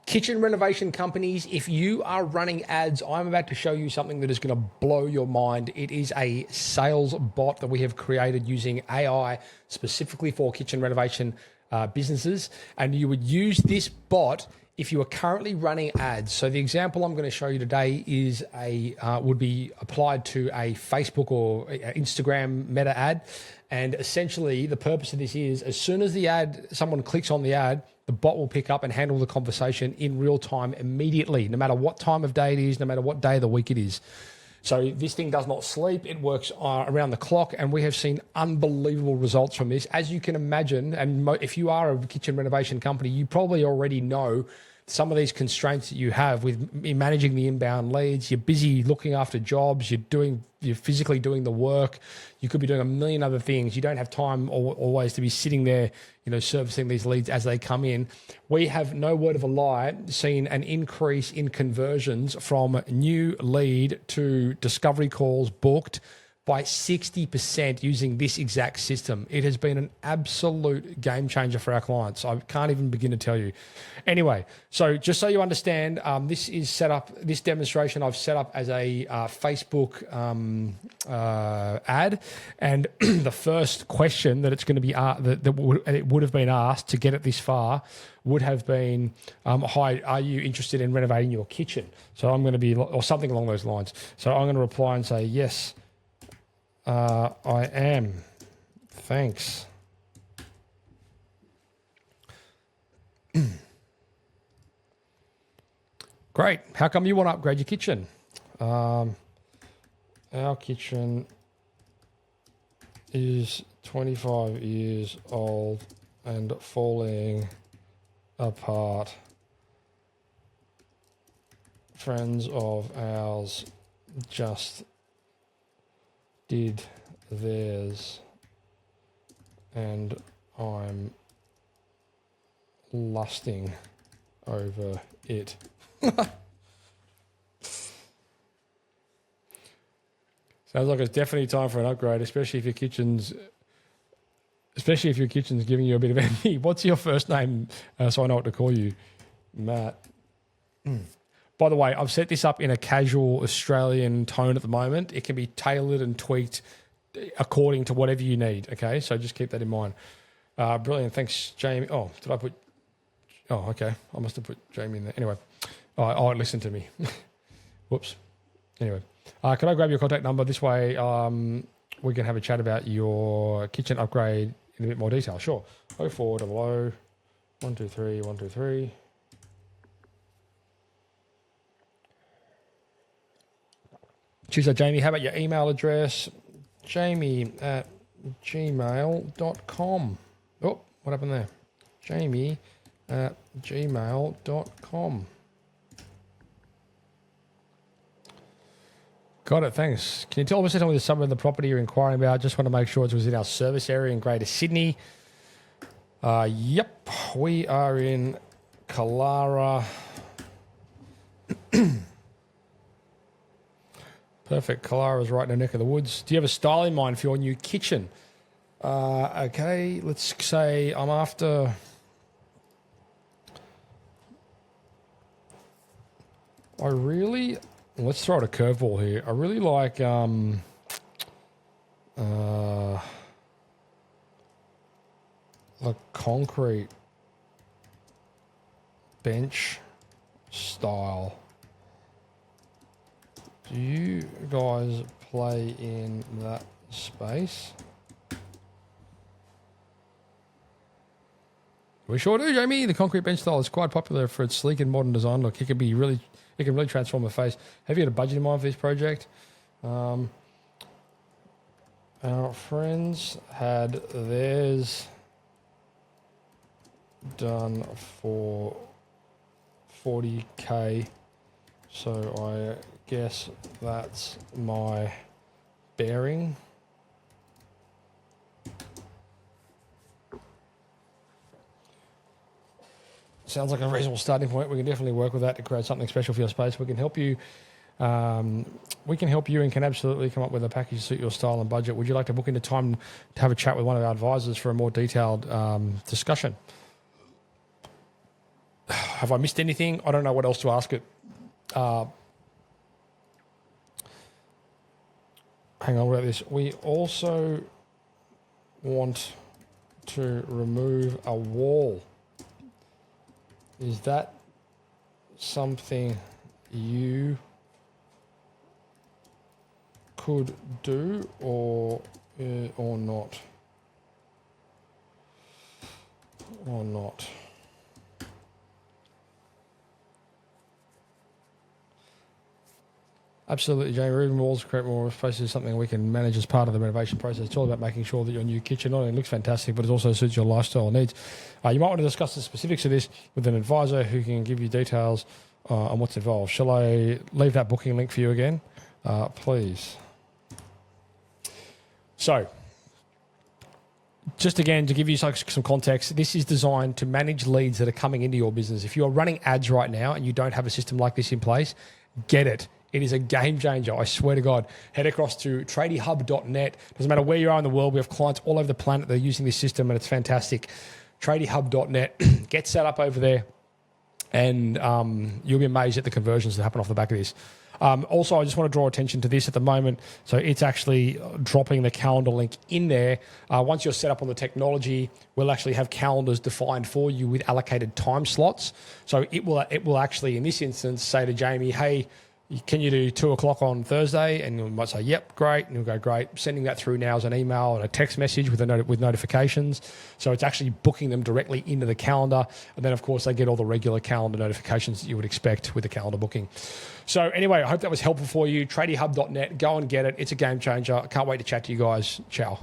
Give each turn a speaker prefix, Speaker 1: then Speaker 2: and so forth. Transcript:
Speaker 1: Kitchen renovation companies, if you are running ads, I'm about to show you something that is going to blow your mind. It is a sales bot that we have created using AI specifically for kitchen renovation businesses. And you would use this bot if you are currently running ads. So the example I'm going to show you today is would be applied to a Facebook or Instagram meta ad. And essentially the purpose of this is as soon as someone clicks on the ad, the bot will pick up and handle the conversation in real time immediately, no matter what time of day it is, no matter what day of the week it is. So this thing does not sleep. It works around the clock, and we have seen unbelievable results from this. As you can imagine, and if you are a kitchen renovation company, you probably already know some of these constraints that you have with managing the inbound leads. You're busy looking after jobs. You're physically doing the work. You could be doing a million other things. You don't have time always to be sitting there, servicing these leads as they come in. We have, no word of a lie, seen an increase in conversions from new lead to discovery calls booked by 60% using this exact system. It has been an absolute game changer for our clients. I can't even begin to tell you. Anyway, so just so you understand, this demonstration I've set up as a Facebook ad, and the first question that it's going to be it would have been asked to get it this far would have been, hi, are you interested in renovating your kitchen? So I'm going to be, or something along those lines. So I'm going to reply and say, yes, I am. Thanks. Great. How come you want to upgrade your kitchen? Our kitchen is 25 years old and falling apart. Friends of ours just did theirs and I'm lusting over it. Sounds like it's definitely time for an upgrade, especially if your kitchen's giving you a bit of envy. What's your first name, so I know what to call you? Matt. By the way, I've set this up in a casual Australian tone at the moment. It can be tailored and tweaked according to whatever you need, okay? So just keep that in mind. Brilliant. Thanks, Jamie. Oh, did I put... Oh, okay. I must have put Jamie in there. Anyway. Listen to me. Whoops. Anyway. Can I grab your contact number? This way we can have a chat about your kitchen upgrade in a bit more detail. Sure. 0400 123 123. Tuesday, Jamie, how about your email address? jamie@gmail.com. Oh, what happened there? jamie@gmail.com. Got it, thanks. Can you tell me the suburb of the property you're inquiring about? Just want to make sure it's within our service area in Greater Sydney. Yep, we are in Kalara. Perfect. Kalara's right in the neck of the woods. Do you have a style in mind for your new kitchen? Okay, let's say I'm after... Let's throw out a curveball here. I really like the concrete bench style. Do you guys play in that space? We sure do, Jamie. The concrete bench style is quite popular for its sleek and modern design. Look, it can really transform a face. Have you had a budget in mind for this project? Our friends had theirs done for $40K, so I guess that's my bearing. Sounds like a reasonable starting point. We can definitely work with that to create something special for your space. We can help you. We can help you and can absolutely come up with a package to suit your style and budget. Would you like to book in a time to have a chat with one of our advisors for a more detailed discussion? have I missed anything? I don't know what else to ask it. Hang on, what about this? We also want to remove a wall. Is that something you could do or not? Or not? Absolutely, Jamie. Removing walls, create more space is something we can manage as part of the renovation process. It's all about making sure that your new kitchen not only looks fantastic, but it also suits your lifestyle needs. You might want to discuss the specifics of this with an advisor who can give you details on what's involved. Shall I leave that booking link for you again? Please. So, just again, to give you some context, this is designed to manage leads that are coming into your business. If you're running ads right now and you don't have a system like this in place, get it. It is a game changer. I swear to God. Head across to tradiehub.net. Doesn't matter where you are in the world. We have clients all over the planet that are using this system, and it's fantastic. Tradiehub.net. Get set up over there, and you'll be amazed at the conversions that happen off the back of this. Also, I just want to draw attention to this at the moment. So it's actually dropping the calendar link in there. Once you're set up on the technology, we'll actually have calendars defined for you with allocated time slots. So it will actually, in this instance, say to Jamie, hey, can you do 2 o'clock on Thursday? And you might say, yep, great. And you'll go, great. Sending that through now as an email and a text message with with notifications. So it's actually booking them directly into the calendar. And then, of course, they get all the regular calendar notifications that you would expect with the calendar booking. So anyway, I hope that was helpful for you. Tradiehub.net. Go and get it. It's a game changer. I can't wait to chat to you guys. Ciao.